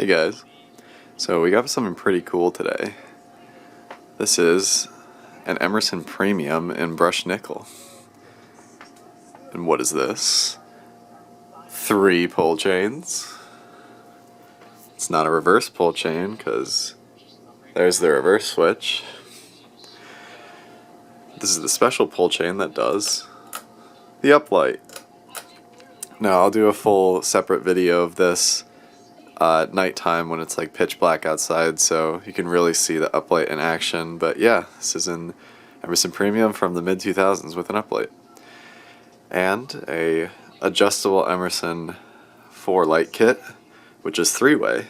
Hey guys, so we got something pretty cool today. This is an Emerson Premium in brushed nickel. And what is this? 3 pull chains. It's not a reverse pull chain because there's the reverse switch. This is the special pull chain that does the uplight. Now I'll do a full separate video of this at nighttime when it's like pitch black outside, so you can really see the uplight in action. But yeah, this is an Emerson Premium from the mid-2000s with an uplight. And a adjustable Emerson 4 light kit, which is 3-way.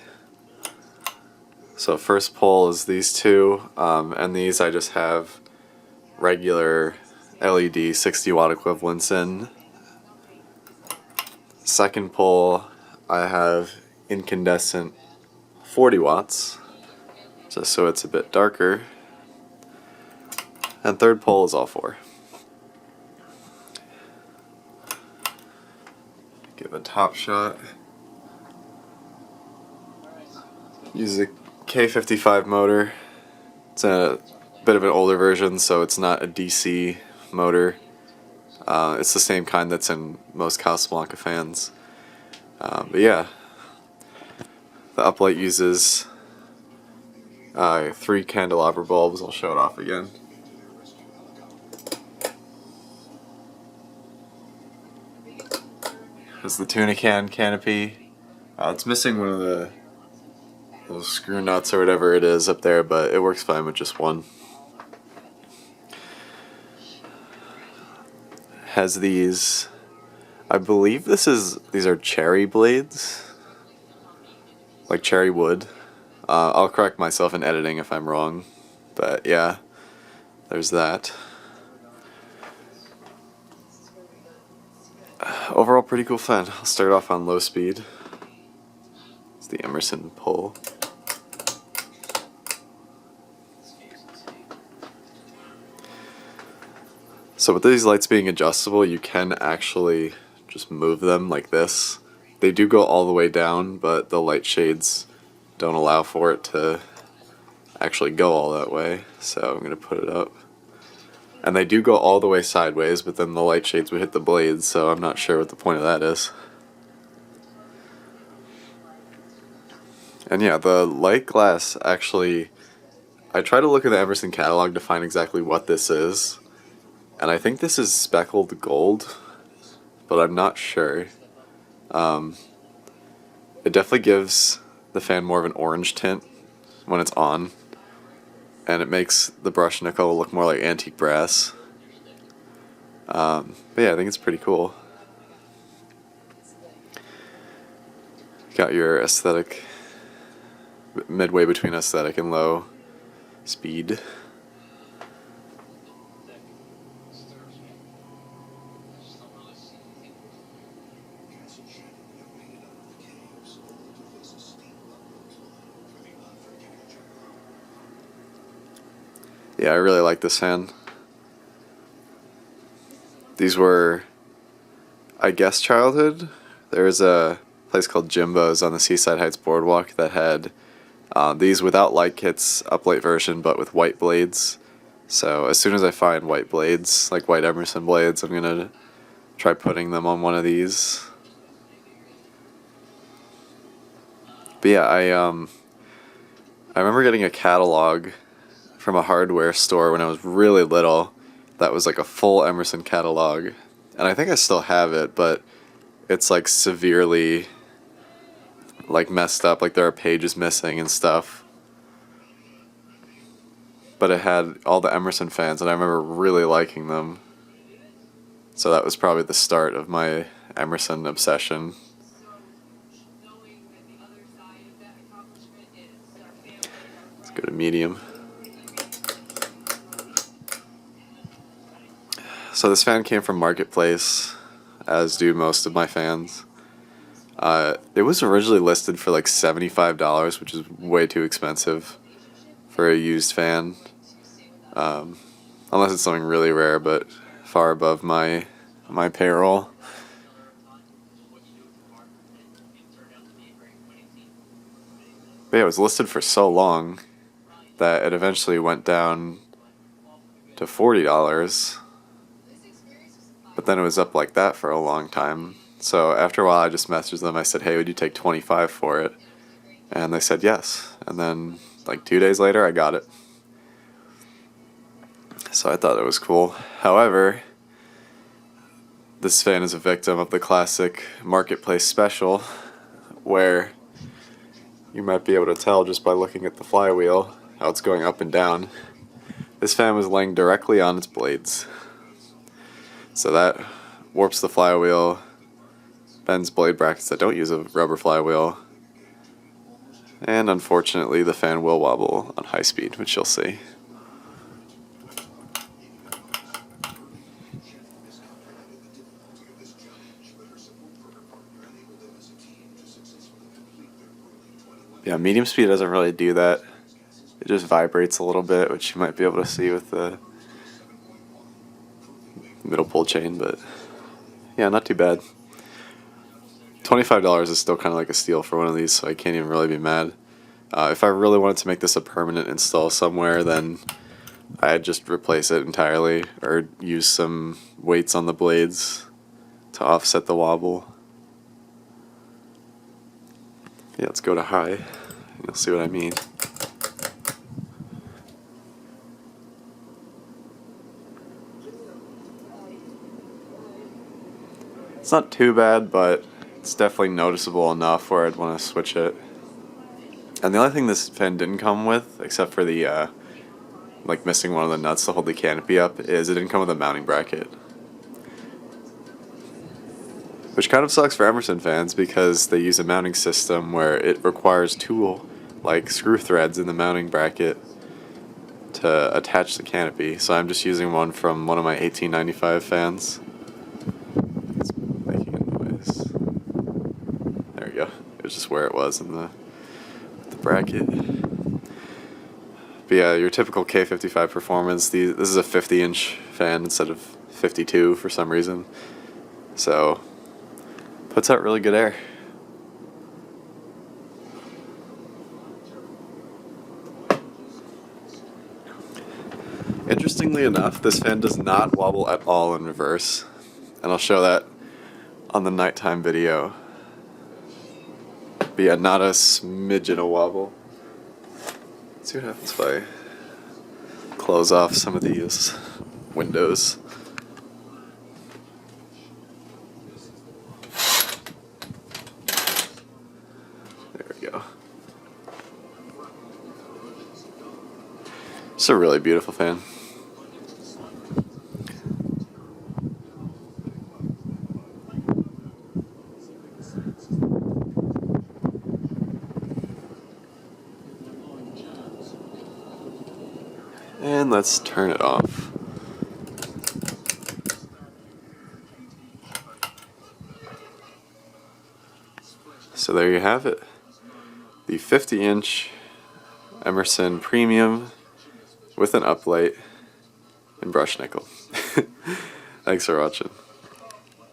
So first pull is these two, and these I just have regular LED 60 watt equivalents in. Second pull I have incandescent 40 watts, just so it's a bit darker. And third pull is all 4. Give a top shot. Use a K55 motor. It's a bit of an older version, so it's not a DC motor. It's the same kind that's in most Casablanca fans. But yeah, the uplight uses 3 candelabra bulbs. I'll show it off again. There's the tuna can canopy. It's missing one of the little screw nuts or whatever it is up there, but it works fine with just one. Has these, I believe these are cherry blades, like cherry wood. I'll correct myself in editing if I'm wrong, but yeah, there's that. Overall, pretty cool fan. I'll start off on low speed. It's the Emerson pull. So with these lights being adjustable, you can actually just move them like this. They do go all the way down, but the light shades don't allow for it to actually go all that way. So I'm going to put it up. And they do go all the way sideways, but then the light shades would hit the blades, so I'm not sure what the point of that is. And yeah, the light glass actually, I tried to look in the Emerson catalog to find exactly what this is. And I think this is speckled gold, but I'm not sure. It definitely gives the fan more of an orange tint when it's on, and it makes the brushed nickel look more like antique brass. But yeah, I think it's pretty cool. Got your aesthetic, midway between aesthetic and low speed. Yeah, I really like this fan. These were, I guess, childhood. There was a place called Jimbo's on the Seaside Heights Boardwalk that had these without light kits, uplight version, but with white blades. So as soon as I find white blades, like white Emerson blades, I'm gonna try putting them on one of these. But yeah, I remember getting a catalog from a hardware store when I was really little that was like a full Emerson catalog, and I think I still have it, but it's like severely like messed up, like there are pages missing and stuff. But it had all the Emerson fans, and I remember really liking them. So that was probably the start of my Emerson obsession. Let's go to medium. So this fan came from Marketplace, as do most of my fans. It was originally listed for like $75, which is way too expensive for a used fan. Unless it's something really rare, but far above my payroll. But yeah, it was listed for so long that it eventually went down to $40. But then it was up like that for a long time. So after a while I just messaged them. I said, hey, would you take $25 for it? And they said yes. And then like 2 days later I got it. So I thought it was cool. However, this fan is a victim of the classic marketplace special, where you might be able to tell just by looking at the flywheel how it's going up and down. This fan was laying directly on its blades. So that warps the flywheel, bends blade brackets that don't use a rubber flywheel, and unfortunately the fan will wobble on high speed, which you'll see. Yeah, medium speed doesn't really do that. It just vibrates a little bit, which you might be able to see with the middle pull chain, but yeah, not too bad. $25 is still kind of like a steal for one of these, so I can't even really be mad. If I really wanted to make this a permanent install somewhere, then I'd just replace it entirely, or use some weights on the blades to offset the wobble. Yeah, let's go to high, and you'll see what I mean. It's not too bad, but it's definitely noticeable enough where I'd want to switch it. And the only thing this fan didn't come with, except for the like missing one of the nuts to hold the canopy up, is it didn't come with a mounting bracket. Which kind of sucks for Emerson fans because they use a mounting system where it requires two like screw threads in the mounting bracket to attach the canopy. So I'm just using one from one of my 1895 fans. It's making a noise. There we go. It was just where it was in the bracket. But yeah, your typical K55 performance, this is a 50-inch fan instead of 52 for some reason. So puts out really good air. Interestingly enough, this fan does not wobble at all in reverse, and I'll show that on the nighttime video. But yeah, not a smidgen of wobble. Let's see what happens if I close off some of these windows. It's a really beautiful fan. And let's turn it off. So there you have it. The 50-inch Emerson Premium with an uplight and brush nickel. Thanks for watching.